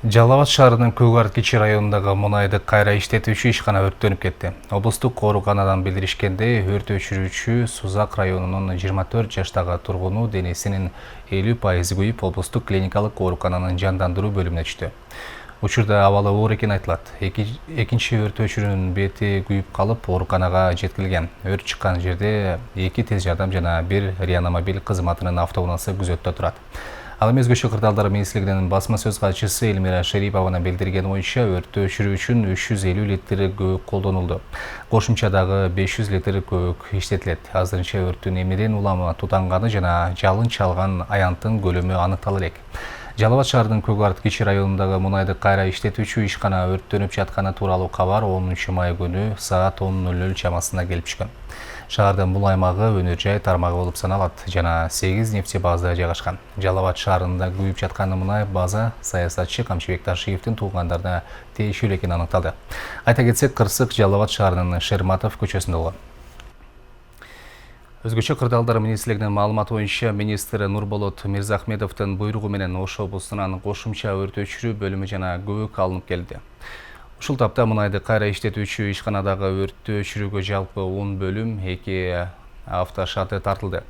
Жалал Абад шаарынын Көк Арт кичи районундагы мунайды кайра иштетүүчү ишкана өрттөнүп кетти. Облустук ооруканадан билдиришкендей, өрт өчүрүүчү Сузак районунун 24 жаштагы тургуну денесинин 50% күйүп, облустук клиникалык оорукананын жандандыруу бөлүмүнө түштү. Учурда абалы оор экени айтылат. Экинчи өрт өчүрүүнүн бети күйүп калып, ооруканага жеткирилген. Өрт чыккан жерде 2 тез жардам жана 1 реанимобиль кызматынын автоунаасы күзөттө турат. Ал эми өзгөчө кырдаалдар министрлигинин басма сөз катчысы Элмира Шерипованын билдиргени боюнча өрттү өчүрүү үчүн 350 литр көбүк колдонулду. Кошумча дагы 500 литр көбүк иштетилет. Азырынча өрттүн эмнеден улам тутанганы жана жалын чалган аянттын көлөмү аныктала элек. Жалал Абад шаарынын Көк Арт кичи районундагы мунайды кайра иштетүүчү ишкана өрттөнүп жатканы тууралуу кабар 10 май күнү саат 10:00 чамасында келип түшкөн. Шаардын бул аймагы өнөр жай тармагы болуп саналат жана 8 нефтебаза жайгашкан. Жалал Абад шаарында күйүп жаткан мунай база саясатчы Камчыбек Ташиевдин туугандарына тиешелүү экени аныкталды. Айта кетсек, кырсык Жалал Абад шаарынын Шерматов көчөсүндө болгон. Өзгөчө кырдаалдар министрлигинин маалыматы боюнча, министр Нурболот Мирзахметовдун буйругу менен Ош облусунан кошумча өрт өчүрүү бөлүмү жана көбүк алынып келди. Ушул тапта мунайды кайра иштетүүчү ишканадагы өрттү өчүрүүгө жалпы 10 бөлүм, 2 автошаты тартылды.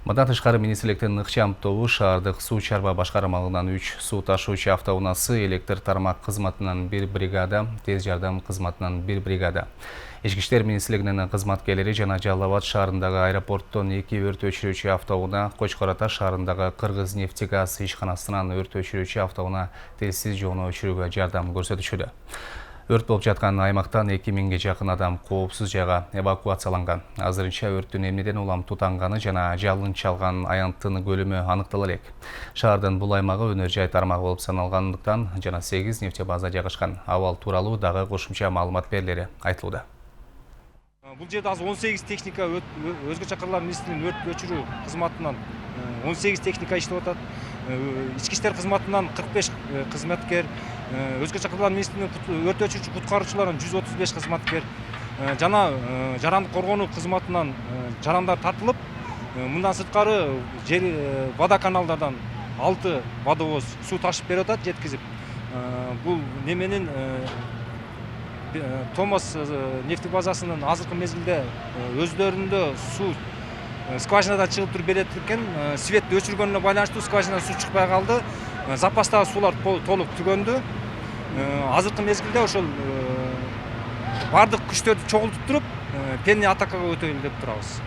Мындан тышкары министрликтин ыкчам тобу шаардык суу чарба башкармалыгынан 3 суу ташуучу автоунаасы, электр тармак кызматынан 1 бригада, тез жардам кызматынан 1 бригада. Ички иштер министрлигинин кызматкерлери жана Жалал Абад шаарындагы аэропорттон 2 өрт өчүрүүчү автоунаа, Кочкор Ата шаарындагы Кыргыз нефтегаз ишканасынан өрт өчүрүүчү автоунаа тезсиз жоону өчүрүүгө жардам көрсөтүшүүдө. Өрт болуп жаткан аймактан 2000ге жакын адам коопсуз жайга эвакуацияланган. Азырынча өрттүн эмнеден улам тутанганы жана жалын чалган аянттын көлөмү аныктала элек. Шаардын бул аймагы өнөр жай тармагы болуп саналгандыктан жана 8 нефтебаза жайгашкан. Абал тууралуу дагы кошумча маалымат берилери айтылууда. Бул жерде азыр 18 техника өзгөчө кырлар министрлигинин өрт өчүрүү кызматынан 18 техника иштеп атат. Ички иштер кызматынан 45 кызматкер, өзгөчө кырлар министрлигинин өрт өчүрүүчү куткаруучуларынан 135 кызматкер жана жарандык коргонуу кызматынан жарандар тартылып, мындан сырткары водоканалдардан 6 водовоз суу ташып берип атат, жеткизип. Бул неменин Томас нефтебазасынын азыркы мезгилде өздөрүндө суу скважинадан чыгып туруп берет экен. Светти өчүргөнүнө байланыштуу скважинадан суу чыкпай калды. Запастагы суулар толук түгөндү. Азыркы мезгилде ошол бардык күчтөрдү чогултуп туруп, пенни атакага өтөлү деп турабыз.